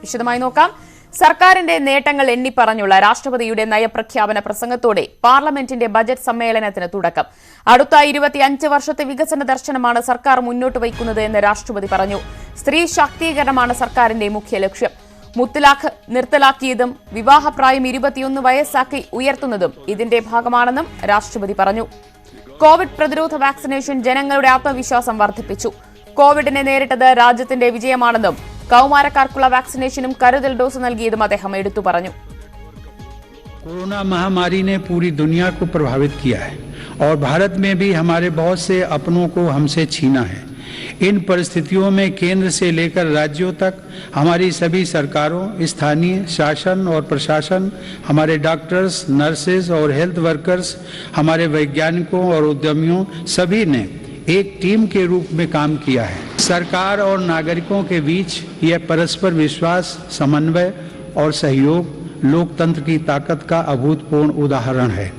വിശദമായി നോക്കാം. സർക്കാരിന്റെ നേട്ടങ്ങൾ എണ്ണിപ്പറഞ്ഞുള്ള രാഷ്ട്രപതിയുടെ നയപ്രഖ്യാപന പ്രസംഗത്തോടെ പാർലമെന്റിന്റെ ബജറ്റ് സമ്മേളനത്തിന് തുടക്കം. അടുത്ത 25 വർഷത്തെ വികസന ദർശനമാണ് സർക്കാർ മുന്നോട്ട് വയ്ക്കുന്നത് എന്ന് രാഷ്ട്രപതി പറഞ്ഞു. സ്ത്രീ ശാക്തീകരണമാണ് സർക്കാരിന്റെ മുഖ്യ ലക്ഷ്യം. മുത്തലാഖ് നിർത്തലാക്കിയതും വിവാഹപ്രായം 21 വയസ്സാക്കി ഉയർത്തുന്നതും ഇതിന്റെ ഭാഗമാണെന്നും രാഷ്ട്രപതി പറഞ്ഞു. കോവിഡ് പ്രതിരോധ വാക്സിനേഷൻ ജനങ്ങളുടെ ആത്മവിശ്വാസം വർദ്ധിപ്പിച്ചു. കോവിഡിനെ നേരിട്ടത് രാജ്യത്തിന്റെ വിജയമാണെന്നും കൗമാരക്കാർക്കുള്ള വാക്സിനേഷനും കരുതൽ ഡോസ് നൽകിയതും അദ്ദേഹം എടുത്തു പറഞ്ഞു. कोरोना महामारी ने पूरी दुनिया को प्रभावित किया है और भारत में भी हमारे बहुत से अपनों को हमसे छीना है। इन परिस्थितियों में केंद्र से लेकर राज्यों तक हमारी सभी सरकारों, स्थानीय शासन और प्रशासन, हमारे डॉक्टर्स, नर्सेज और हेल्थ वर्कर्स, हमारे वैज्ञानिकों और उद्यमियों सभी ने एक टीम के रूप में काम किया है। सरकार और नागरिकों के बीच यह परस्पर विश्वास, समन्वय और सहयोग लोकतंत्र की ताकत का अभूतपूर्व उदाहरण है।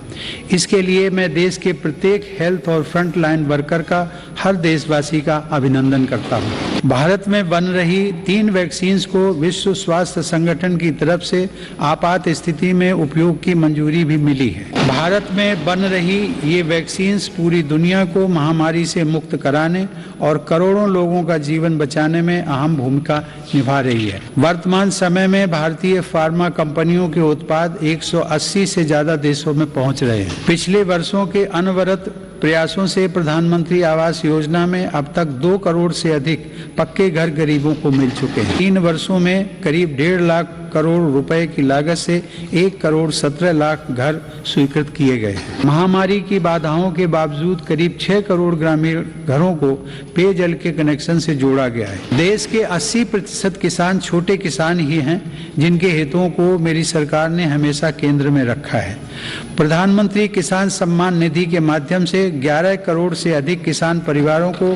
इसके लिए मैं देश के प्रत्येक हेल्थ और फ्रंट लाइन वर्कर का, हर देशवासी का अभिनंदन करता हूं। भारत में बन रही 3 वैक्सीन्स को विश्व स्वास्थ्य संगठन की तरफ से आपात स्थिति में उपयोग की मंजूरी भी मिली है। भारत में बन रही ये वैक्सीन्स पूरी दुनिया को महामारी से मुक्त कराने और करोड़ों लोगों का जीवन बचाने में अहम भूमिका निभा रही है। वर्तमान समय में भारतीय फार्मा कंपनियों के उत्पाद 180 से ज्यादा देशों में पहुंच रहे हैं। पिछले वर्षों के अनवरत प्रयासों से प्रधानमंत्री आवास योजना में अब तक 2 करोड़ से अधिक पक्के घर गरीबों को मिल चुके हैं। 3 वर्षों में करीब 1.5 लाख करोड़ रुपए की लागत से 1 करोड़ 17 लाख घर स्वीकृत किए गए हैं। महामारी की बाधाओं के बावजूद करीब 6 करोड़ ग्रामीण घरों को पेयजल के कनेक्शन से जोड़ा गया है। देश के 80% किसान छोटे किसान ही हैं, जिनके हितों को मेरी सरकार ने हमेशा केंद्र में रखा है। प्रधानमंत्री किसान सम्मान निधि के माध्यम से 11 करोड़ से अधिक किसान परिवारों को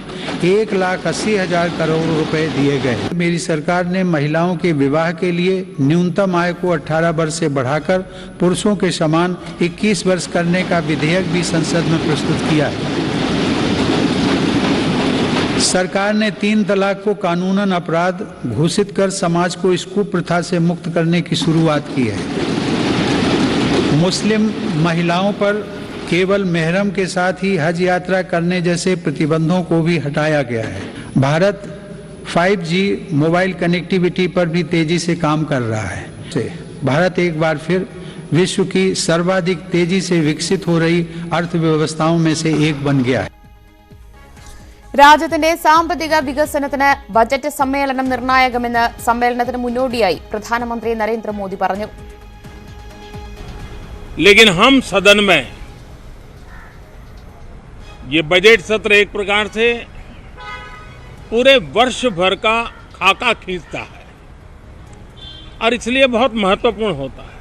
1,80,000 करोड़ रुपए दिए गए। मेरी सरकार ने महिलाओं के विवाह के लिए न्यूनतम आय को 18 वर्ष से बढ़ाकर पुरुषों के समान 21 वर्ष करने का विधेयक भी संसद में प्रस्तुत किया है। सरकार ने 3 तलाक को कानूनन अपराध घोषित कर समाज को इस कुप्रथा से मुक्त करने की शुरुआत की है। मुस्लिम महिलाओं पर केवल मेहरम के साथ ही हज यात्रा करने जैसे प्रतिबंधों को भी हटाया गया है। भारत 5G मोबाइल कनेक्टिविटी पर भी तेजी से काम कर रहा है। भारत एक बार फिर विश्व की सर्वाधिक तेजी से विकसित हो रही अर्थव्यवस्थाओं में से एक बन गया है। രാജ്യത്തിന്റെ സാമ്പത്തിക വികസനത്തിന് ബജറ്റ് സമ്മേളനം നിർണായകമെന്ന് സമ്മേളനത്തിന് മുന്നോടിയായി പ്രധാനമന്ത്രി നരേന്ദ്രമോദി പറഞ്ഞു. लेकिन हम सदन में ये बजट सत्र एक प्रकार से पूरे वर्ष भर का खाका खींचता है और इसलिए बहुत महत्वपूर्ण होता है।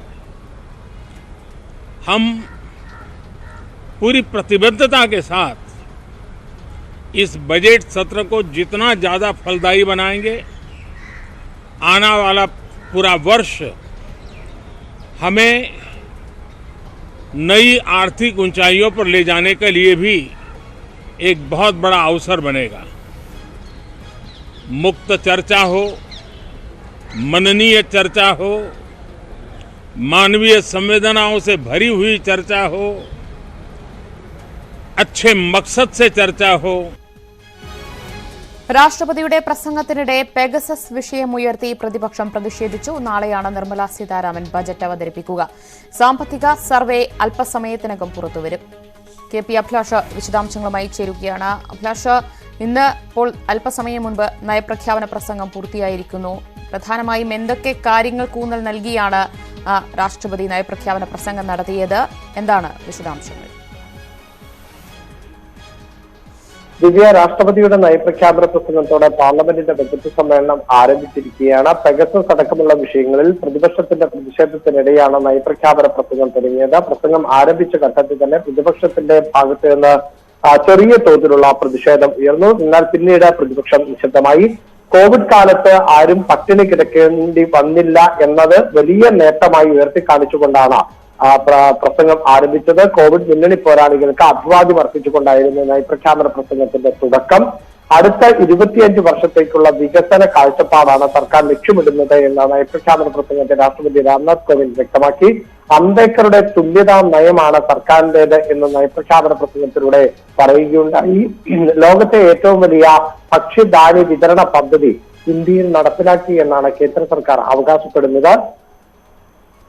हम पूरी प्रतिबद्धता के साथ इस बजट सत्र को जितना ज़्यादा फलदायी बनाएंगे, आने वाला पूरा वर्ष हमें नई आर्थिक ऊंचाइयों पर ले जाने के लिए भी एक बहुत बड़ा अवसर बनेगा। मुक्त चर्चा हो, मननीय चर्चा हो, मानवीय संवेदनाओं से भरी हुई चर्चा हो, अच्छे मकसद से चर्चा हो। രാഷ്ട്രപതിയുടെ പ്രസംഗത്തിനിടെ പെഗസസ് വിഷയമുയർത്തി പ്രതിപക്ഷം പ്രതിഷേധിച്ചു. നാളെയാണ് നിർമ്മലാ സീതാരാമൻ ബജറ്റ് അവതരിപ്പിക്കുക. സാമ്പത്തിക സർവേ അല്പസമയത്തിനകം പുറത്തുവരും. KP അഭിലാഷ് വിശദാംശങ്ങളുമായി ചേരുകയാണ്. അഭിലാഷ്, ഇന്ന് ഇപ്പോൾ അല്പസമയം മുൻപ് നയപ്രഖ്യാപന പ്രസംഗം പൂർത്തിയായിരിക്കുന്നു. പ്രധാനമായും എന്തൊക്കെ കാര്യങ്ങൾക്ക് ഊന്നൽ നൽകിയാണ് രാഷ്ട്രപതി നയപ്രഖ്യാപന പ്രസംഗം നടത്തിയത്? എന്താണ് വിശദാംശങ്ങൾ? ദിവ്യ, രാഷ്ട്രപതിയുടെ നയപ്രഖ്യാപന പ്രസംഗത്തോടെ പാർലമെന്റിന്റെ ബജറ്റ് സമ്മേളനം ആരംഭിച്ചിരിക്കുകയാണ്. പെഗസസ് അടക്കമുള്ള വിഷയങ്ങളിൽ പ്രതിപക്ഷത്തിന്റെ പ്രതിഷേധത്തിനിടെയാണ് നയപ്രഖ്യാപന പ്രസംഗം തുടങ്ങിയത്. പ്രസംഗം ആരംഭിച്ച ഘട്ടത്തിൽ തന്നെ പ്രതിപക്ഷത്തിന്റെ ഭാഗത്ത് നിന്ന് ചെറിയ തോതിലുള്ള പ്രതിഷേധം ഉയർന്നു. എന്നാൽ പിന്നീട് പ്രതിപക്ഷം നിശബ്ദമായി. കോവിഡ് കാലത്ത് ആരും പട്ടിണി കിടക്കേണ്ടി വന്നില്ല എന്നത് വലിയ നേട്ടമായി ഉയർത്തിക്കാണിച്ചുകൊണ്ടാണ് പ്രസംഗം ആരംഭിച്ചത്. കോവിഡ് മുന്നണി പോരാളികൾക്ക് അഭിവാദ്യം അർപ്പിച്ചുകൊണ്ടായിരുന്നു നയപ്രഖ്യാപന പ്രസംഗത്തിന്റെ തുടക്കം. അടുത്ത 25 വർഷത്തേക്കുള്ള വികസന കാഴ്ചപ്പാടാണ് സർക്കാർ ലക്ഷ്യമിടുന്നത് എന്ന നയപ്രഖ്യാപന പ്രസംഗത്തെ രാഷ്ട്രപതി രാംനാഥ് കോവിന്ദ് വ്യക്തമാക്കി. അംബേദ്കറുടെ തുല്യതാ നയമാണ് സർക്കാരിന്റേത് എന്ന് നയപ്രഖ്യാപന പ്രസംഗത്തിലൂടെ പറയുകയുണ്ടായി. ലോകത്തെ ഏറ്റവും വലിയ ഭക്ഷ്യധാന്യ വിതരണ പദ്ധതി ഇന്ത്യയിൽ നടപ്പിലാക്കി എന്നാണ് കേന്ദ്ര സർക്കാർ അവകാശപ്പെടുന്നത്.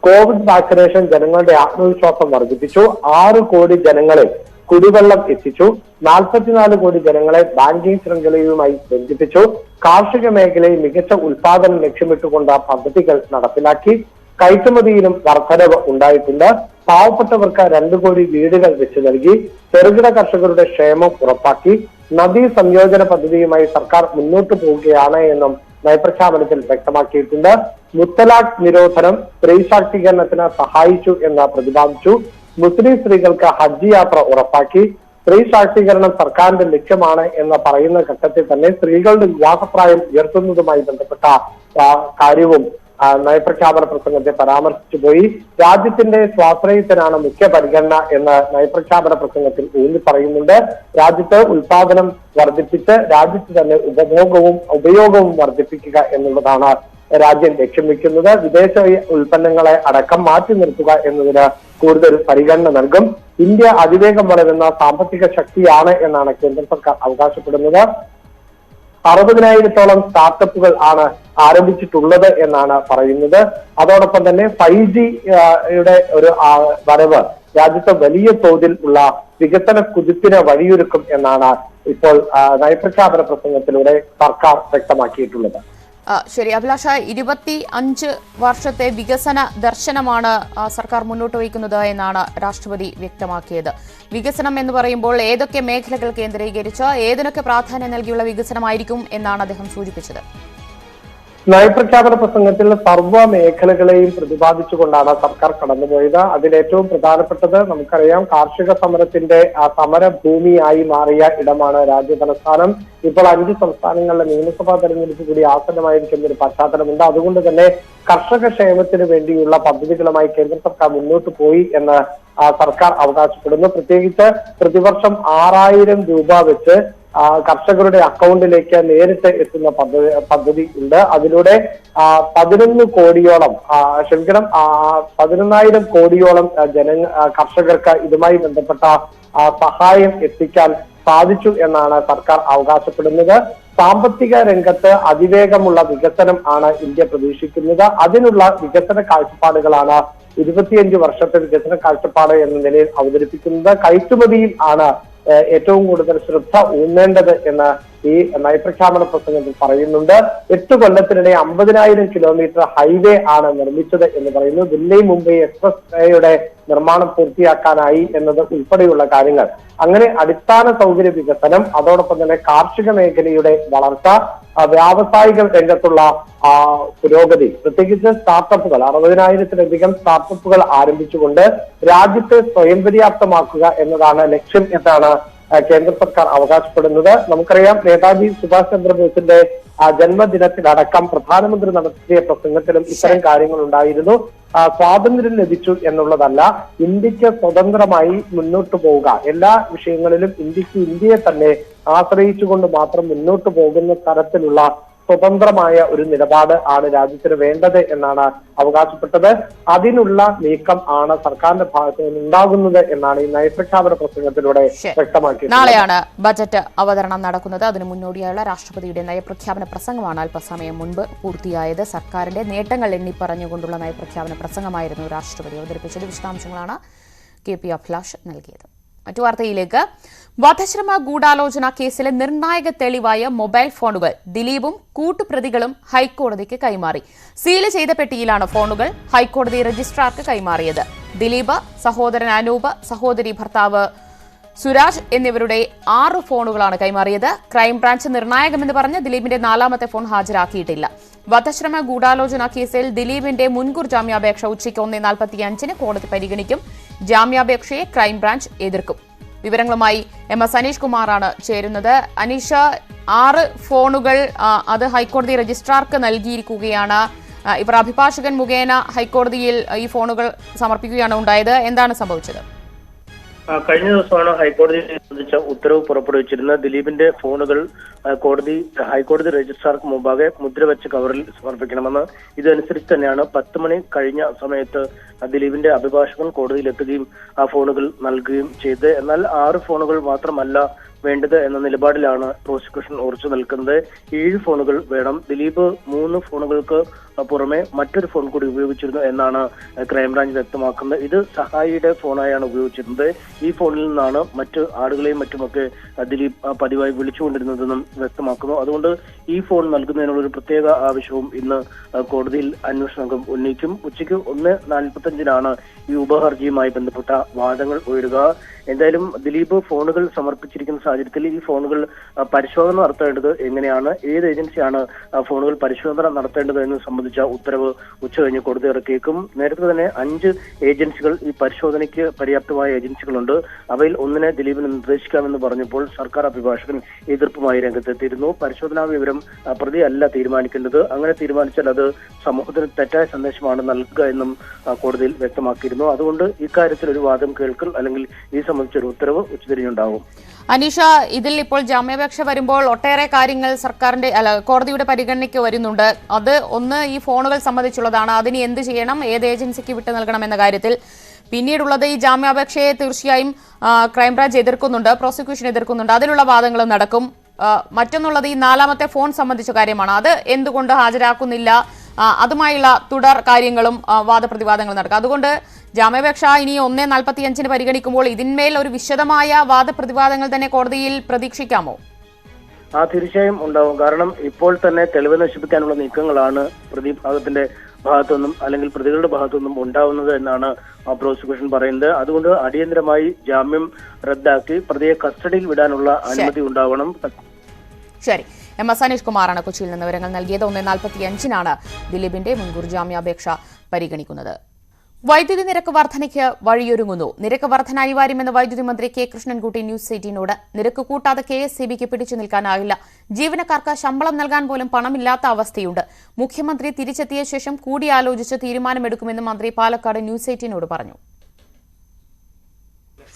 കോവിഡ് വാക്സിനേഷൻ ജനങ്ങളുടെ ആത്മവിശ്വാസം വർദ്ധിപ്പിച്ചു. 6 കോടി ജനങ്ങളെ കുടിവെള്ളം എത്തിച്ചു. 44 കോടി ജനങ്ങളെ ബാങ്കിംഗ് ശൃംഖലയുമായി ബന്ധിപ്പിച്ചു. കാർഷിക മേഖലയിൽ മികച്ച ഉൽപാദനം ലക്ഷ്യമിട്ടുകൊണ്ട് പദ്ധതികൾ നടപ്പിലാക്കി. കയറ്റുമതിയിലും വർധനവ് ഉണ്ടായിട്ടുണ്ട്. പാവപ്പെട്ടവർക്ക് 2 കോടി വീടുകൾ വെച്ച് നൽകി. ചെറുകിട കർഷകരുടെ ക്ഷേമം ഉറപ്പാക്കി. നദീ സംയോജന പദ്ധതിയുമായി സർക്കാർ മുന്നോട്ട് പോവുകയാണ് എന്നും നയപ്രഖ്യാപനത്തിൽ വ്യക്തമാക്കിയിട്ടുണ്ട്. മുത്തലാഖ് നിരോധനം സ്ത്രീ ശാക്തീകരണത്തിന് സഹായിച്ചു എന്ന് പ്രതിപാദിച്ചു. മുസ്ലിം സ്ത്രീകൾക്ക് ഹജ്ജ് യാത്ര ഉറപ്പാക്കി. സ്ത്രീ ശാക്തീകരണം സർക്കാരിന്റെ ലക്ഷ്യമാണ് എന്ന് പറയുന്ന ഘട്ടത്തിൽ തന്നെ സ്ത്രീകളുടെ വിവാഹപ്രായം ഉയർത്തുന്നതുമായി ബന്ധപ്പെട്ട കാര്യവും നയപ്രഖ്യാപന പ്രസംഗത്തെ പരാമർശിച്ചു പോയി. രാജ്യത്തിന്റെ സ്വാശ്രയത്തിനാണ് മുഖ്യ പരിഗണന എന്ന് നയപ്രഖ്യാപന പ്രസംഗത്തിൽ ഊന്നി പറയുന്നുണ്ട്. രാജ്യത്ത് ഉൽപാദനം വർദ്ധിപ്പിച്ച് രാജ്യത്ത് തന്നെ ഉപയോഗവും വർദ്ധിപ്പിക്കുക എന്നുള്ളതാണ് രാജ്യം ലക്ഷ്യം വെക്കുന്നത്. വിദേശ ഉൽപ്പന്നങ്ങളെ അടക്കം മാറ്റി നിർത്തുക എന്നതിന് കൂടുതൽ പരിഗണന നൽകും. ഇന്ത്യ അതിവേഗം വളരുന്ന സാമ്പത്തിക ശക്തിയാണ് എന്നാണ് കേന്ദ്ര സർക്കാർ അവകാശപ്പെടുന്നത്. 60,000-ഓളം സ്റ്റാർട്ടപ്പുകൾ ആണ് ആരംഭിച്ചിട്ടുള്ളത് എന്നാണ് പറയുന്നത്. അതോടൊപ്പം തന്നെ 5G-യുടെ ഒരു വരവ് രാജ്യത്ത് വലിയ തോതിൽ ഉള്ള വികസന കുതിപ്പിന് വഴിയൊരുക്കും എന്നാണ് ഇപ്പോൾ നയപ്രഖ്യാപന പ്രസംഗത്തിലൂടെ സർക്കാർ വ്യക്തമാക്കിയിട്ടുള്ളത്. ശരി അഭിലാഷ, 25 വർഷത്തെ വികസന ദർശനമാണ് സർക്കാർ മുന്നോട്ട് വയ്ക്കുന്നത് എന്നാണ് രാഷ്ട്രപതി വ്യക്തമാക്കിയത്. വികസനം എന്ന് പറയുമ്പോൾ ഏതൊക്കെ മേഖലകൾ കേന്ദ്രീകരിച്ച് ഏതിനൊക്കെ പ്രാധാന്യം നൽകിയുള്ള വികസനമായിരിക്കും എന്നാണ് അദ്ദേഹം സൂചിപ്പിച്ചത്. നയപ്രഖ്യാപന പ്രസംഗത്തിൽ സർവ്വ മേഖലകളെയും പ്രതിപാദിച്ചുകൊണ്ടാണ് സർക്കാർ കടന്നുപോയത്. അതിലേറ്റവും പ്രധാനപ്പെട്ടത് നമുക്കറിയാം, കാർഷിക സമരത്തിന്റെ സമരഭൂമിയായി മാറിയ ഇടമാണ് രാജ്യ തലസ്ഥാനം. ഇപ്പോൾ 5 സംസ്ഥാനങ്ങളിലെ നിയമസഭാ തെരഞ്ഞെടുപ്പ് കൂടി ആസന്നമായിരിക്കുന്ന ഒരു പശ്ചാത്തലമുണ്ട്. അതുകൊണ്ട് തന്നെ കർഷക ക്ഷേമത്തിന് വേണ്ടിയുള്ള പദ്ധതികളുമായി കേന്ദ്ര സർക്കാർ മുന്നോട്ട് പോയി എന്ന് സർക്കാർ അവകാശപ്പെടുന്നു. പ്രത്യേകിച്ച് പ്രതിവർഷം 6,000 രൂപ വെച്ച് കർഷകരുടെ അക്കൗണ്ടിലേക്ക് നേരിട്ട് എത്തുന്ന പദ്ധതി ഉണ്ട്. അതിലൂടെ 11 കോടിയോളം 11,000 കോടിയോളം കർഷകർക്ക് ഇതുമായി ബന്ധപ്പെട്ട സഹായം എത്തിക്കാൻ സാധിച്ചു എന്നാണ് സർക്കാർ അവകാശപ്പെടുന്നത്. സാമ്പത്തിക രംഗത്ത് അതിവേഗമുള്ള വികസനം ആണ് ഇന്ത്യ പ്രതീക്ഷിക്കുന്നത്. അതിനുള്ള വികസന കാഴ്ചപ്പാടുകളാണ് 25 വർഷത്തെ വികസന കാഴ്ചപ്പാട് എന്ന നിലയിൽ അവതരിപ്പിക്കുന്നത്. കയറ്റുമതിയിൽ ആണ് ഏറ്റവും കൂടുതൽ ശ്രദ്ധ ഊന്നേണ്ടത് എന്ന് ഈ നയപ്രഖ്യാപന പ്രസംഗത്തിൽ പറയുന്നുണ്ട്. 8 കൊല്ലത്തിനിടെ 50,000 കിലോമീറ്റർ ഹൈവേ ആണ് നിർമ്മിച്ചത് എന്ന് പറയുന്നു. ദില്ലി മുംബൈ എക്സ്പ്രസ് വേയുടെ നിർമ്മാണം പൂർത്തിയാക്കാനായി എന്നത് ഉൾപ്പെടെയുള്ള കാര്യങ്ങൾ. അങ്ങനെ അടിസ്ഥാന സൗകര്യ വികസനം, അതോടൊപ്പം തന്നെ കാർഷിക മേഖലയുടെ വളർച്ച, വ്യാവസായിക രംഗത്തുള്ള പുരോഗതി, പ്രത്യേകിച്ച് സ്റ്റാർട്ടപ്പുകൾ 60,000-ലധികം സ്റ്റാർട്ടപ്പുകൾ ആരംഭിച്ചുകൊണ്ട് രാജ്യത്തെ സ്വയം പര്യാപ്തമാക്കുക എന്നതാണ് ലക്ഷ്യം എന്നാണ് കേന്ദ്ര സർക്കാർ അവകാശപ്പെടുന്നത്. നമുക്കറിയാം, നേതാജി സുഭാഷ് ചന്ദ്രബോസിന്റെ ജന്മദിനത്തിലടക്കം പ്രധാനമന്ത്രി നടത്തിയ പ്രസംഗത്തിലും ഇത്തരം കാര്യങ്ങൾ ഉണ്ടായിരുന്നു. സ്വാതന്ത്ര്യം ലഭിച്ചു എന്നുള്ളതല്ല, ഇന്ത്യക്ക് സ്വതന്ത്രമായി മുന്നോട്ട് പോവുക, എല്ലാ വിഷയങ്ങളിലും ഇന്ത്യയെ തന്നെ ആശ്രയിച്ചുകൊണ്ട് മാത്രം മുന്നോട്ട് പോകുന്ന തരത്തിലുള്ള സ്വതന്ത്രമായ ഒരു നിലപാട് ആണ് രാജ്യത്തിന് വേണ്ടത് എന്നാണ് അവകാശപ്പെട്ടത്. അതിനുള്ള നീക്കം ആണ് സർക്കാരിന്റെ ഭാഗത്ത് നിന്ന് ഉണ്ടാകുന്നത് എന്നാണ് ഈ നയപ്രഖ്യാപന പ്രസംഗത്തിലൂടെ വ്യക്തമാക്കിയത്. നാളെയാണ് ബജറ്റ് അവതരണം നടക്കുന്നത്. അതിന് മുന്നോടിയായുള്ള രാഷ്ട്രപതിയുടെ നയപ്രഖ്യാപന പ്രസംഗമാണ് അല്പസമയം മുൻപ് പൂർത്തിയായത്. സർക്കാരിന്റെ നേട്ടങ്ങൾ എണ്ണിപ്പറഞ്ഞുകൊണ്ടുള്ള നയപ്രഖ്യാപന പ്രസംഗമായിരുന്നു രാഷ്ട്രപതി അവതരിപ്പിച്ചത്. വിശദാംശങ്ങളാണ് KP അഭിലാഷ് നൽകിയത്. മറ്റു വാർത്തയിലേക്ക്. വധശ്രമ ഗൂഢാലോചന കേസിലെ നിർണായക തെളിവായ മൊബൈൽ ഫോണുകൾ ദിലീപും കൂട്ടുപ്രതികളും ഹൈക്കോടതിക്ക് കൈമാറി. സീല് ചെയ്ത പെട്ടിയിലാണ് ഫോണുകൾ ഹൈക്കോടതി രജിസ്ട്രാർക്ക് കൈമാറിയത്. ദിലീപ്, സഹോദരൻ അനൂപ്, സഹോദരി ഭർത്താവ് സുരാജ് എന്നിവരുടെ 6 ഫോണുകളാണ് കൈമാറിയത്. ക്രൈംബ്രാഞ്ച് നിർണായകമെന്ന് പറഞ്ഞ് ദിലീപിന്റെ 4ാമത്തെ ഫോൺ ഹാജരാക്കിയിട്ടില്ല. വധശ്രമ ഗൂഢാലോചന കേസിൽ ദിലീപിന്റെ മുൻകൂർ ജാമ്യാപേക്ഷ ഉച്ചയ്ക്ക് 1:45 കോടതി പരിഗണിക്കും. ജാമ്യാപേക്ഷയെ ക്രൈംബ്രാഞ്ച് എതിർക്കും. വിവരങ്ങളുമായി MS അനീഷ് കുമാറാണ് ചേരുന്നത്. അനീഷ, 6 ഫോണുകൾ അത് ഹൈക്കോടതി രജിസ്ട്രാർക്ക് നൽകിയിരിക്കുകയാണ്. ഇവർ അഭിഭാഷകൻ മുഖേന ഹൈക്കോടതിയിൽ ഈ ഫോണുകൾ സമർപ്പിക്കുകയാണ് ഉണ്ടായത്. എന്താണ് സംഭവിച്ചത്? കഴിഞ്ഞ ദിവസമാണ് ഹൈക്കോടതിയെ സംബന്ധിച്ച ഉത്തരവ് പുറപ്പെടുവിച്ചിരുന്നത്. ദിലീപിന്റെ ഫോണുകൾ ഹൈക്കോടതി രജിസ്ട്രാർക്ക് മുമ്പാകെ മുദ്രവെച്ച കവറിൽ സമർപ്പിക്കണമെന്ന്. ഇതനുസരിച്ച് തന്നെയാണ് 10 മണി കഴിഞ്ഞ സമയത്ത് ദിലീപിന്റെ അഭിഭാഷകൻ കോടതിയിലെത്തുകയും ആ ഫോണുകൾ നൽകുകയും ചെയ്തത്. എന്നാൽ 6 ഫോണുകൾ മാത്രമല്ല വേണ്ടത് എന്ന നിലപാടിലാണ് പ്രോസിക്യൂഷൻ ഉറച്ചു നിൽക്കുന്നത്. 7 ഫോണുകൾ വേണം. ദിലീപ് 3 ഫോണുകൾക്ക് പുറമെ മറ്റൊരു ഫോൺ കൂടി ഉപയോഗിച്ചിരുന്നു എന്നാണ് ക്രൈംബ്രാഞ്ച് വ്യക്തമാക്കുന്നത്. ഇത് സഹായിയുടെ ഫോണായാണ് ഉപയോഗിച്ചിരുന്നത്. ഈ ഫോണിൽ നിന്നാണ് മറ്റ് ആളുകളെയും മറ്റുമൊക്കെ ദിലീപ് പതിവായി വിളിച്ചുകൊണ്ടിരുന്നതെന്നും വ്യക്തമാക്കുന്നു. അതുകൊണ്ട് ഈ ഫോൺ നൽകുന്നതിനുള്ള ഒരു പ്രത്യേക ആവശ്യവും ഇന്ന് കോടതിയിൽ അന്വേഷണ സംഘം ഉന്നയിക്കും. ഉച്ചയ്ക്ക് 1:45 ഈ ഉപഹർജിയുമായി ബന്ധപ്പെട്ട വാദങ്ങൾ ഉയരുക. എന്തായാലും ദിലീപ് ഫോണുകൾ സമർപ്പിച്ചിരിക്കുന്ന സാഹചര്യത്തിൽ ഈ ഫോണുകൾ പരിശോധന നടത്തേണ്ടത് എങ്ങനെയാണ്, ഏത് ഏജൻസിയാണ് ഫോണുകൾ പരിശോധന നടത്തേണ്ടത് എന്ന് സംബന്ധിച്ച ഉത്തരവ് ഉച്ചകഴിഞ്ഞ് കോടതി ഇറക്കിയേക്കും. നേരത്തെ തന്നെ 5 ഏജൻസികൾ ഈ പരിശോധനയ്ക്ക് പര്യാപ്തമായ ഏജൻസികളുണ്ട്. അവയിൽ ഒന്നിനെ ദിലീപിന് നിർദ്ദേശിക്കാമെന്ന് പറഞ്ഞപ്പോൾ സർക്കാർ അഭിഭാഷകൻ എതിർപ്പുമായി രംഗത്തെത്തിയിരുന്നു. പരിശോധനാ വിവരം പ്രതിയല്ല തീരുമാനിക്കേണ്ടത്, അങ്ങനെ തീരുമാനിച്ചാൽ അത് സമൂഹത്തിന് തെറ്റായ സന്ദേശമാണ് നൽകുക എന്നും കോടതിയിൽ വ്യക്തമാക്കിയിരുന്നു. അതുകൊണ്ട് ഇക്കാര്യത്തിൽ ഒരു വാദം കേൾക്കൽ അല്ലെങ്കിൽ ഈ സംബന്ധിച്ചൊരു ഉത്തരവ് ഉച്ചതിരിഞ്ഞുണ്ടാവും. അനീഷ, ഇതിൽ ഇപ്പോൾ ജാമ്യാപേക്ഷ വരുമ്പോൾ ഒട്ടേറെ കാര്യങ്ങൾ കോടതിയുടെ പരിഗണനയ്ക്ക് വരുന്നുണ്ട്. അത് ഒന്ന് ഈ ഫോണുകൾ സംബന്ധിച്ചുള്ളതാണ്. അതിന് എന്ത് ചെയ്യണം, ഏത് ഏജൻസിക്ക് വിട്ടു നൽകണം എന്ന കാര്യത്തിൽ. പിന്നീടുള്ളത് ഈ ജാമ്യാപേക്ഷയെ തീർച്ചയായും ക്രൈംബ്രാഞ്ച് എതിർക്കുന്നുണ്ട്, പ്രോസിക്യൂഷൻ എതിർക്കുന്നുണ്ട്. അതിലുള്ള വാദങ്ങൾ നടക്കും. മറ്റൊന്നുള്ളത് ഈ 4ാമത്തെ ഫോൺ സംബന്ധിച്ച കാര്യമാണ്. അത് എന്തുകൊണ്ട് ഹാജരാക്കുന്നില്ല, അതുമായുള്ള തുടർ കാര്യങ്ങളും വാദപ്രതിവാദങ്ങൾ നടക്കും. അതുകൊണ്ട് ജാമ്യാപേക്ഷ ഇനി 1:45 പരിഗണിക്കുമ്പോൾ ഇതിന്മേൽ ഒരു വിശദമായ വാദപ്രതിവാദങ്ങൾ തന്നെ കോടതിയിൽ പ്രതീക്ഷിക്കാമോ? തീർച്ചയായും ഉണ്ടാവും. കാരണം ഇപ്പോൾ തന്നെ തെളിവ് നശിപ്പിക്കാനുള്ള നീക്കങ്ങളാണ് പ്രതിഭാഗത്തിന്റെ ഭാഗത്തുനിന്നും അല്ലെങ്കിൽ പ്രതികളുടെ ഭാഗത്തുനിന്നും ഉണ്ടാവുന്നത് എന്നാണ് പ്രോസിക്യൂഷൻ പറയുന്നത്. അതുകൊണ്ട് അടിയന്തരമായി ജാമ്യം റദ്ദാക്കി പ്രതിയെ കസ്റ്റഡിയിൽ വിടാനുള്ള അനുമതി ഉണ്ടാവണം. ശരി, MS അനീഷ് കുമാറാണ് കൊച്ചിയിൽ നിന്ന് വിവരങ്ങൾ നൽകിയത്. 1:45 ദിലീപിന്റെ മുൻകൂർ ജാമ്യാപേക്ഷ പരിഗണിക്കുന്നത്. വൈദ്യുതി നിരക്ക് വർധനയ്ക്ക് വഴിയൊരുങ്ങുന്നു. നിരക്ക് വർധന അനിവാര്യമെന്ന് വൈദ്യുതി മന്ത്രി കെ കൃഷ്ണൻകുട്ടി ന്യൂസ് 18നോട്. നിരക്ക് കൂട്ടാതെ KSEBിക്ക് പിടിച്ചു നിൽക്കാനാകില്ല. ജീവനക്കാർക്ക് ശമ്പളം നൽകാൻ പോലും പണമില്ലാത്ത അവസ്ഥയുണ്ട്. മുഖ്യമന്ത്രി തിരിച്ചെത്തിയ ശേഷം കൂടിയാലോചിച്ച് തീരുമാനമെടുക്കുമെന്ന് മന്ത്രി പാലക്കാട് ന്യൂസ് 18നോട് പറഞ്ഞു.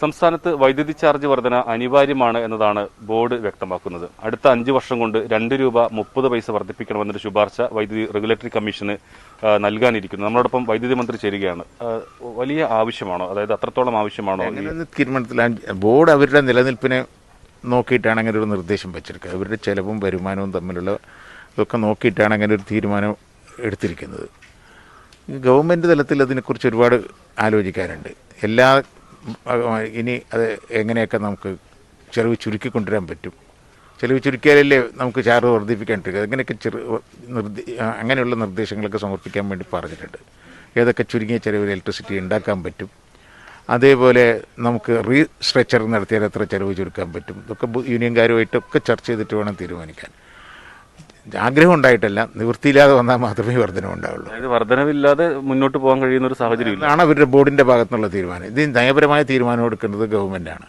സംസ്ഥാനത്ത് വൈദ്യുതി ചാർജ് വർധന അനിവാര്യമാണ് എന്നതാണ് ബോർഡ് വ്യക്തമാക്കുന്നത്. അടുത്ത 5 വർഷം കൊണ്ട് ₹2.30 വർദ്ധിപ്പിക്കണമെന്നൊരു ശുപാർശ വൈദ്യുതി റെഗുലേറ്ററി കമ്മീഷന് നൽകാനിരിക്കുന്നു. നമ്മളോടൊപ്പം വൈദ്യുതി മന്ത്രി ചേരുകയാണ്. വലിയ ആവശ്യമാണോ, അതായത് അത്രത്തോളം ആവശ്യമാണോ? തീരുമാനത്തിൽ ബോർഡ് അവരുടെ നിലനിൽപ്പിനെ നോക്കിയിട്ടാണ് അങ്ങനെ ഒരു നിർദ്ദേശം വെച്ചെടുക്കുക. അവരുടെ ചെലവും വരുമാനവും തമ്മിലുള്ള ഇതൊക്കെ നോക്കിയിട്ടാണ് അങ്ങനെ ഒരു തീരുമാനം എടുത്തിരിക്കുന്നത്. ഗവൺമെൻറ് തലത്തിൽ അതിനെക്കുറിച്ച് ഒരുപാട് ആലോചിക്കാനുണ്ട്. ഇനി അത് എങ്ങനെയൊക്കെ നമുക്ക് ചെലവ് ചുരുക്കിക്കൊണ്ടുവരാൻ പറ്റും. ചെലവ് ചുരുക്കിയാലല്ലേ നമുക്ക് ചാർജ് വർദ്ധിപ്പിക്കാൻ പറ്റുക. അങ്ങനെയൊക്കെ അങ്ങനെയുള്ള നിർദ്ദേശങ്ങളൊക്കെ സമർപ്പിക്കാൻ വേണ്ടി പറഞ്ഞിട്ടുണ്ട്. ഏതൊക്കെ ചുരുങ്ങിയ ചെലവിൽ ഇലക്ട്രിസിറ്റി ഉണ്ടാക്കാൻ പറ്റും, അതേപോലെ നമുക്ക് റീസ്ട്രക്ചർ നടത്തിയാൽ എത്ര ചെലവ് ചുരുക്കാൻ പറ്റും, ഇതൊക്കെ യൂണിയൻകാരുമായിട്ടൊക്കെ ചർച്ച ചെയ്തിട്ട് വേണം തീരുമാനിക്കാൻ. ആഗ്രഹം ഉണ്ടായിട്ടല്ല, നിവൃത്തിയില്ലാതെ വന്നാൽ മാത്രമേ വർധനവ് ഉണ്ടാവുള്ളൂ. അതായത് വർധനവില്ലാതെ മുന്നോട്ട് പോകാൻ കഴിയുന്ന ഒരു സാഹചര്യം ആണ് അവരുടെ ബോർഡിൻ്റെ ഭാഗത്തുനിന്നുള്ള തീരുമാനം. ഇത് നയപരമായ തീരുമാനം എടുക്കേണ്ടത് ഗവൺമെൻറ്റാണ്.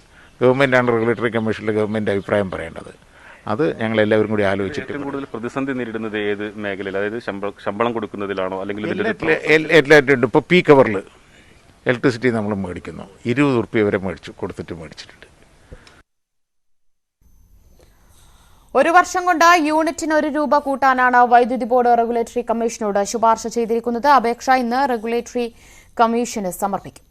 റെഗുലേറ്ററി കമ്മീഷനിൽ ഗവൺമെൻറ് അഭിപ്രായം പറയേണ്ടത്. അത് ഞങ്ങൾ എല്ലാവരും കൂടി ആലോചിച്ചിട്ട്. ഏറ്റവും കൂടുതൽ പ്രതിസന്ധി നേരിടുന്നത് ഏത് മേഖലയിൽ, അതായത് ശമ്പളം കൊടുക്കുന്നതിലാണോ അല്ലെങ്കിൽ എല്ലായിട്ടുണ്ട്. ഇപ്പോൾ പീക്ക് അവറിൽ ഇലക്ട്രിസിറ്റി നമ്മൾ മേടിക്കുന്നു, ₹20 വരെ മേടിച്ചിട്ടുണ്ട്. 1 വർഷം കൊണ്ട് യൂണിറ്റിന് ₹1 കൂട്ടാനാണ് വൈദ്യുതി ബോർഡ് റെഗുലേറ്ററി കമ്മീഷനോട് ശുപാർശ ചെയ്തിരിക്കുന്നത്. അപേക്ഷ ഇന്ന് റെഗുലേറ്ററി കമ്മീഷന് സമർപ്പിക്കും.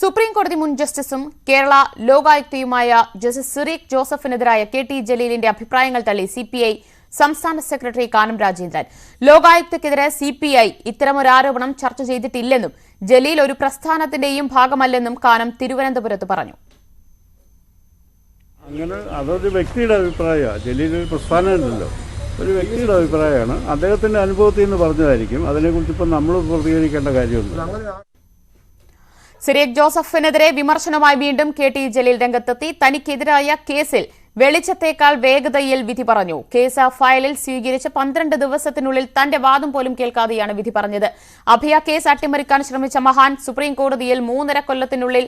സുപ്രീം കോടതി മുൻ ജസ്റ്റിസും കേരള ലോകായുക്തയുമായ ജസ്റ്റിസ് സിറിയക് ജോസഫിനെതിരായ KT ജലീലിന്റെ അഭിപ്രായങ്ങൾ തള്ളി CPI സംസ്ഥാന സെക്രട്ടറി കാനം രാജേന്ദ്രൻ. ലോകായുക്തക്കെതിരെ CPI ഇത്തരമൊരു ആരോപണം ചർച്ച ചെയ്തിട്ടില്ലെന്നും ജലീൽ ഒരു പ്രസ്ഥാനത്തിന്റെയും ഭാഗമല്ലെന്നും കാനം തിരുവനന്തപുരത്ത് പറഞ്ഞു. അങ്ങനെ അതൊരു വ്യക്തിയുടെ അഭിപ്രായമാണ്. ജലീൽ ഒരു പ്രസ്ഥാനമല്ലല്ലോ, ഒരു വ്യക്തിയുടെ അഭിപ്രായമാണ്. അദ്ദേഹത്തിൻ്റെ അനുഭവത്തിൽ നിന്ന് പറഞ്ഞതായിരിക്കും. അതിനെക്കുറിച്ച് ഇപ്പം നമ്മൾ പ്രതികരിക്കേണ്ട കാര്യമൊന്നും. സിറിയക് ജോസഫിനെതിരെ വിമർശനവുമായി വീണ്ടും KT ജലീൽ രംഗത്തെത്തി. തനിക്കെതിരായ കേസിൽ വെളിച്ചത്തേക്കാൾ വേഗതയിൽ വിധി പറഞ്ഞു. കേസ് ഫയലിൽ സ്വീകരിച്ച 12 ദിവസത്തിനുള്ളിൽ തന്റെ വാദം പോലും കേൾക്കാതെയാണ് വിധി പറഞ്ഞത്. അഭയ കേസ് അട്ടിമറിക്കാൻ ശ്രമിച്ച മഹാൻ സുപ്രീം കോടതിയിൽ 3.5 കൊല്ലത്തിനുള്ളിൽ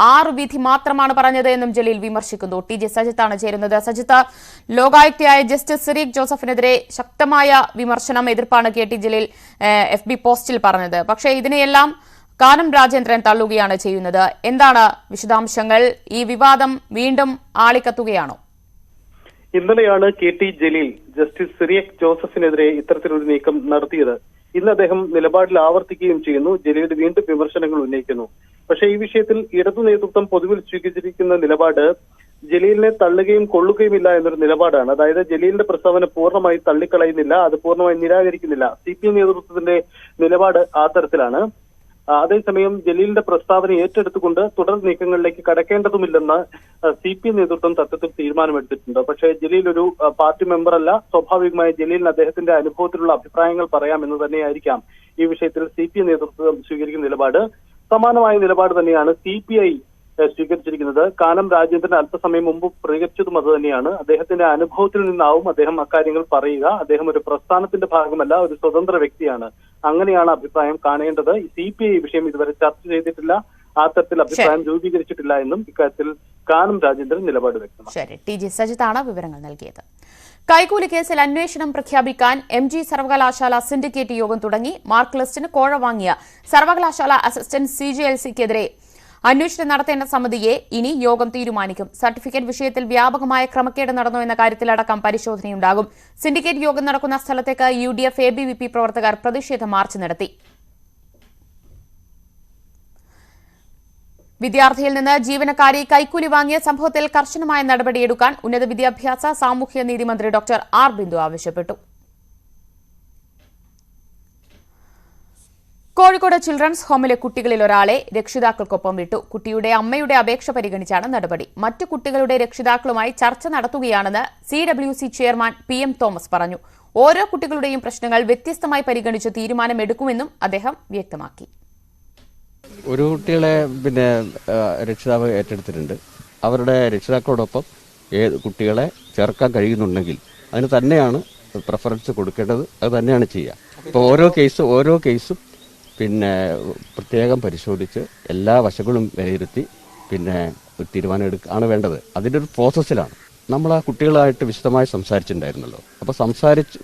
6 വിധി മാത്രമാണ് പറഞ്ഞത് എന്നും ജലീൽ വിമർശിക്കുന്നു. TJ സജിത്താണ് ചേരുന്നത്. സജിത്ത്, ലോകായുക്തയായ ജസ്റ്റിസ് സിറിയക് ജോസഫിനെതിരെ ശക്തമായ വിമർശനം, എതിർപ്പാണ് KT ജലീൽ FB പോസ്റ്റിൽ പറഞ്ഞത്. പക്ഷേ ഇതിനെയെല്ലാം കാനം രാജേന്ദ്രൻ തള്ളുകയാണ് ചെയ്യുന്നത്. എന്താണ് വിശദാംശങ്ങൾ? ഈ വിവാദം വീണ്ടും ആളിക്കത്തുകയാണോ? ഇന്നലെയാണ് KT ജലീൽ ജസ്റ്റിസ് സിറിയക് ജോസഫിനെതിരെ ഇത്തരത്തിലൊരു നീക്കം നടത്തിയത്. ഇന്ന് അദ്ദേഹം നിലപാടിൽ ആവർത്തിക്കുകയും ചെയ്യുന്നു. ജലീൽ വീണ്ടും വിമർശനങ്ങൾ ഉന്നയിക്കുന്നു. പക്ഷേ ഈ വിഷയത്തിൽ ഇടതു നേതൃത്വം പൊതുവിൽ സ്വീകരിച്ചിരിക്കുന്ന നിലപാട് ജലീലിനെ തള്ളുകയും കൊള്ളുകയുമില്ല എന്നൊരു നിലപാടാണ്. അതായത് ജലീലിന്റെ പ്രസ്താവന പൂർണ്ണമായി തള്ളിക്കളയുന്നില്ല, അത് പൂർണ്ണമായി നിരാകരിക്കുന്നില്ല. CPM നേതൃത്വത്തിന്റെ നിലപാട് ആ തരത്തിലാണ്. അതേസമയം ജലീലിന്റെ പ്രസ്താവന ഏറ്റെടുത്തുകൊണ്ട് തുടർ നീക്കങ്ങളിലേക്ക് കടക്കേണ്ടതുമില്ലെന്ന് CPM നേതൃത്വം തത്വത്തിൽ തീരുമാനമെടുത്തിട്ടുണ്ട്. പക്ഷേ ജലീൽ ഒരു പാർട്ടി മെമ്പർ അല്ല. സ്വാഭാവികമായി ജലീലിന് അദ്ദേഹത്തിന്റെ അനുഭവത്തിലുള്ള അഭിപ്രായങ്ങൾ പറയാമെന്ന് തന്നെയായിരിക്കാം ഈ വിഷയത്തിൽ CPM നേതൃത്വം സ്വീകരിക്കുന്ന നിലപാട്. സമാനമായ നിലപാട് തന്നെയാണ് CPI സ്വീകരിച്ചിരിക്കുന്നത്. കാനം രാജേന്ദ്രൻ അല്പസമയം മുമ്പ് പ്രതികരിച്ചതും അത് തന്നെയാണ്. അദ്ദേഹത്തിന്റെ അനുഭവത്തിൽ നിന്നാവും അദ്ദേഹം അക്കാര്യങ്ങൾ പറയുക. അദ്ദേഹം ഒരു പ്രസ്ഥാനത്തിന്റെ ഭാഗമല്ല, ഒരു സ്വതന്ത്ര വ്യക്തിയാണ്. അങ്ങനെയാണ് അഭിപ്രായം കാണേണ്ടത്. CPI വിഷയം ഇതുവരെ ചർച്ച ചെയ്തിട്ടില്ല, ആ തരത്തിൽ അഭിപ്രായം രൂപീകരിച്ചിട്ടില്ല എന്നും ഇക്കാര്യത്തിൽ കാനം രാജേന്ദ്രൻ നിലപാട് വ്യക്തമാക്കി. ശരി, TG സജിത്താണ് വിവരങ്ങൾ നൽകിയത്. കൈക്കൂലി കേസിൽ അന്വേഷണം പ്രഖ്യാപിക്കാൻ MG സർവകലാശാല സിൻഡിക്കേറ്റ് യോഗം തുടങ്ങി. മാർക്ക് ലിസ്റ്റിന് കോഴ വാങ്ങിയ സർവകലാശാല അസിസ്റ്റന്റ് CJLC-ക്കെതിരെ അന്വേഷണം നടത്തേണ്ട സമിതിയെ ഇനി യോഗം തീരുമാനിക്കും. സർട്ടിഫിക്കറ്റ് വിഷയത്തിൽ വ്യാപകമായ ക്രമക്കേട് നടന്നോ എന്ന കാര്യത്തിലടക്കം പരിശോധനയുണ്ടാകും. സിൻഡിക്കേറ്റ് യോഗം നടക്കുന്ന സ്ഥലത്തേക്ക് UDF ABVP പ്രവർത്തകർ പ്രതിഷേധ മാർച്ച് നടത്തി. വിദ്യാർത്ഥിയിൽ നിന്ന് ജീവനക്കാരി കൈക്കൂലി വാങ്ങിയ സംഭവത്തിൽ കർശനമായ നടപടിയെടുക്കാൻ ഉന്നത വിദ്യാഭ്യാസ സാമൂഹ്യ നീതി മന്ത്രി ഡോക്ടർ R ബിന്ദു ആവശ്യപ്പെട്ടു. കോഴിക്കോട് ചിൽഡ്രൻസ് ഹോമിലെ കുട്ടികളിൽ ഒരാളെ രക്ഷിതാക്കൾക്കൊപ്പം വിട്ടു. കുട്ടിയുടെ അമ്മയുടെ അപേക്ഷ പരിഗണിച്ചാണ് നടപടി. മറ്റു കുട്ടികളുടെ രക്ഷിതാക്കളുമായി ചർച്ച നടത്തുകയാണെന്ന് CWC ചെയർമാൻ PM തോമസ് പറഞ്ഞു. ഓരോ കുട്ടികളുടെയും പ്രശ്നങ്ങൾ വ്യത്യസ്തമായി പരിഗണിച്ച് തീരുമാനമെടുക്കുമെന്നും അദ്ദേഹം വ്യക്തമാക്കി. ഒരു കുട്ടികളെ രക്ഷിതാവ് ഏറ്റെടുത്തിട്ടുണ്ട്. അവരുടെ രക്ഷിതാക്കളോടൊപ്പം കുട്ടികളെ ചേർക്കാൻ കഴിയുന്നുണ്ടെങ്കിൽ അതിന് തന്നെയാണ് പ്രിഫറൻസ് കൊടുക്കേണ്ടത്. അത് തന്നെയാണ് ചെയ്യുക. ഇപ്പോൾ ഓരോ കേസും പ്രത്യേകം പരിശോധിച്ച് എല്ലാ വശങ്ങളും വിലയിരുത്തി തീരുമാനം എടുക്കുകയാണ് വേണ്ടത്. അതിൻ്റെ ഒരു പ്രോസസ്സിലാണ്. നമ്മൾ ആ കുട്ടികളായിട്ട് വിശദമായി സംസാരിച്ചിട്ടുണ്ടായിരുന്നല്ലോ. അപ്പോൾ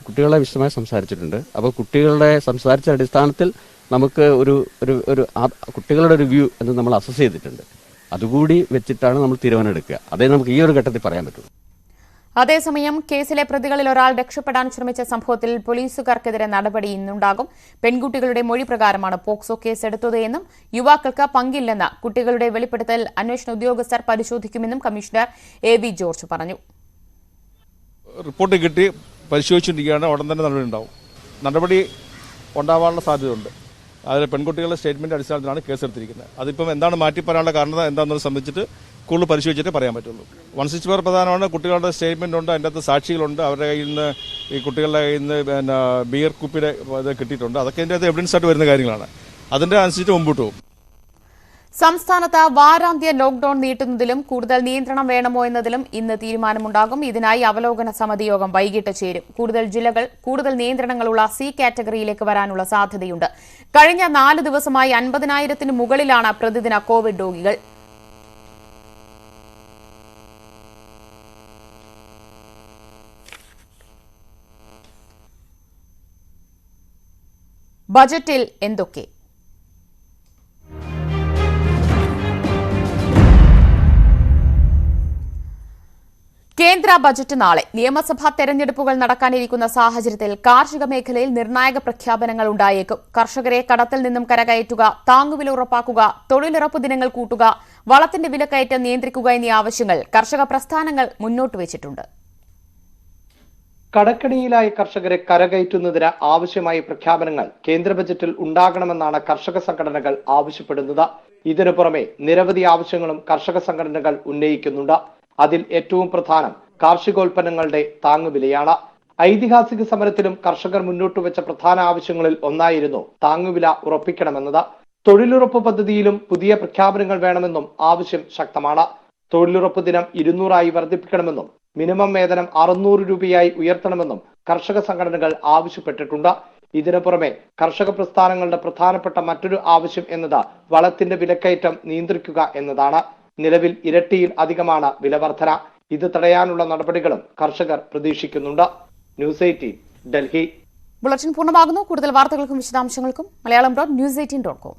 കുട്ടികളെ വിശദമായി സംസാരിച്ചിട്ടുണ്ട്. അപ്പോൾ കുട്ടികളുടെ സംസാരിച്ച അടിസ്ഥാനത്തിൽ നമുക്ക് ഒരു കുട്ടികളുടെ ഒരു വ്യൂ എന്ന് നമ്മൾ അസസ് ചെയ്തിട്ടുണ്ട്. അതുകൂടി വെച്ചിട്ടാണ് നമ്മൾ തീരുമാനം എടുക്കുക. അതേ നമുക്ക് ഈ ഒരു ഘട്ടത്തിൽ പറയാൻ പറ്റുള്ളൂ. അതേസമയം കേസിലെ പ്രതികളിൽ ഒരാൾ രക്ഷപ്പെടാൻ ശ്രമിച്ച സംഭവത്തിൽ പോലീസുകാർക്കെതിരെ നടപടി ഇന്നുണ്ടാകും. പെൺകുട്ടികളുടെ മൊഴി പ്രകാരമാണ് പോക്സോ കേസ് എടുത്തത് എന്നും യുവാക്കൾക്ക് പങ്കില്ലെന്ന് കുട്ടികളുടെ വെളിപ്പെടുത്തൽ അന്വേഷണ ഉദ്യോഗസ്ഥർ പരിശോധിക്കുമെന്നും കമ്മീഷണർ AV ജോർജ് പറഞ്ഞു. റിപ്പോർട്ട് കിട്ടി പരിശോധിച്ചിരിക്കുകയാണ്. ഉടൻ തന്നെ നടപടി ഉണ്ടാവും. നടപടി ഉണ്ടാവാനുള്ള സാധ്യതയുണ്ട്. അതിൽ പെൺകുട്ടികളുടെ സ്റ്റേറ്റ്മെന്റ് അടിസ്ഥാനത്തിലാണ് കേസെടുത്തിരിക്കുന്നത്. അതിപ്പം എന്താണ് മാറ്റി പറയാനുള്ള കാരണം എന്താണെന്ന് സംബന്ധിച്ചിട്ട് കൂടുതൽ പരിശോധിച്ചിട്ടേ പറയാൻ പറ്റുള്ളൂ. 164 പ്രധാനമാണ്. കുട്ടികളുടെ സ്റ്റേറ്റ്മെന്റ് ഉണ്ട്, അതിൻ്റെ അകത്ത് സാക്ഷികളുണ്ട്. അവരുടെ കയ്യിൽ നിന്ന് ഈ കുട്ടികളുടെ കയ്യിൽ നിന്ന് ബിയർ കുപ്പിയുടെ ഇത് കിട്ടിയിട്ടുണ്ട്. അതൊക്കെ അതിൻ്റെ അകത്ത് എവിഡൻസ് ആയിട്ട് വരുന്ന കാര്യങ്ങളാണ്. അതിൻ്റെ അനുസരിച്ച് മുമ്പോട്ട് പോകും. സംസ്ഥാനത്ത് വാരാന്ത്യ ലോക്ഡൌൺ നീട്ടുന്നതിലും കൂടുതൽ നിയന്ത്രണം വേണമോ എന്നതിലും ഇന്ന് തീരുമാനമുണ്ടാകും. ഇതിനായി അവലോകന സമിതി യോഗം വൈകിട്ട് ചേരും. കൂടുതൽ ജില്ലകൾ കൂടുതൽ നിയന്ത്രണങ്ങളുള്ള C കാറ്റഗറിയിലേക്ക് വരാനുള്ള സാധ്യതയുണ്ട്. കഴിഞ്ഞ 4 ദിവസമായി 50,000-ന് മുകളിലാണ് പ്രതിദിന കോവിഡ് രോഗികൾ. ബജറ്റിൽ എന്തൊക്കെ? കേന്ദ്ര ബജറ്റ് നാളെ. നിയമസഭാ തെരഞ്ഞെടുപ്പുകൾ നടക്കാനിരിക്കുന്ന സാഹചര്യത്തിൽ കാർഷിക മേഖലയിൽ നിർണായക പ്രഖ്യാപനങ്ങൾ ഉണ്ടായേക്കും. കർഷകരെ കടത്തിൽ നിന്നും കരകയറ്റുക, താങ്ങുവില ഉറപ്പാക്കുക, തൊഴിലുറപ്പ് ദിനങ്ങൾ കൂട്ടുക, വളത്തിന്റെ വിലക്കയറ്റം നിയന്ത്രിക്കുക എന്നീ ആവശ്യങ്ങൾ കർഷക പ്രസ്ഥാനങ്ങൾ മുന്നോട്ട് വെച്ചിട്ടുണ്ട്. കടക്കണിയിലായ കർഷകരെ കരകയറ്റുന്നതിന് ആവശ്യമായ പ്രഖ്യാപനങ്ങൾ കേന്ദ്ര ബജറ്റിൽ ഉണ്ടാകണമെന്നാണ് കർഷക സംഘടനകൾ ആവശ്യപ്പെടുന്നത്. ഇതിനു പുറമെ നിരവധി ആവശ്യങ്ങളും കർഷക സംഘടനകൾ ഉന്നയിക്കുന്നുണ്ട്. അതിൽ ഏറ്റവും പ്രധാനം കാർഷികോൽപ്പന്നങ്ങളുടെ താങ്ങുവിലയാണ്. ഐതിഹാസിക സമരത്തിലും കർഷകർ മുന്നോട്ട് വെച്ച പ്രധാന ആവശ്യങ്ങളിൽ ഒന്നായിരുന്നു താങ്ങുവില ഉറപ്പിക്കണമെന്നത്. തൊഴിലുറപ്പ് പദ്ധതിയിലും പുതിയ പ്രഖ്യാപനങ്ങൾ വേണമെന്നും ആവശ്യം ശക്തമാണ്. തൊഴിലുറപ്പ് ദിനം 200 വർദ്ധിപ്പിക്കണമെന്നും മിനിമം വേതനം 600 രൂപയായി ഉയർത്തണമെന്നും കർഷക സംഘടനകൾ ആവശ്യപ്പെട്ടിട്ടുണ്ട്. ഇതിനു പുറമെ കർഷക പ്രസ്ഥാനങ്ങളുടെ പ്രധാനപ്പെട്ട മറ്റൊരു ആവശ്യം എന്നത് വളത്തിന്റെ വിലക്കയറ്റം നിയന്ത്രിക്കുക എന്നതാണ്. നിലവിൽ ഇരട്ടിയിൽ അധികമാണ് വിലവർധന. ഇത് തടയാനുള്ള നടപടികളും കർഷകർ പ്രതീക്ഷിക്കുന്നുണ്ട്. ന്യൂസ് 18 ഡൽഹി. ബുള്ളറ്റിൻ പൂർണ്ണമാകുന്നു. കൂടുതൽ വാർത്തകൾക്കും വിശദാംശങ്ങൾക്കും മലയാളം.news18.com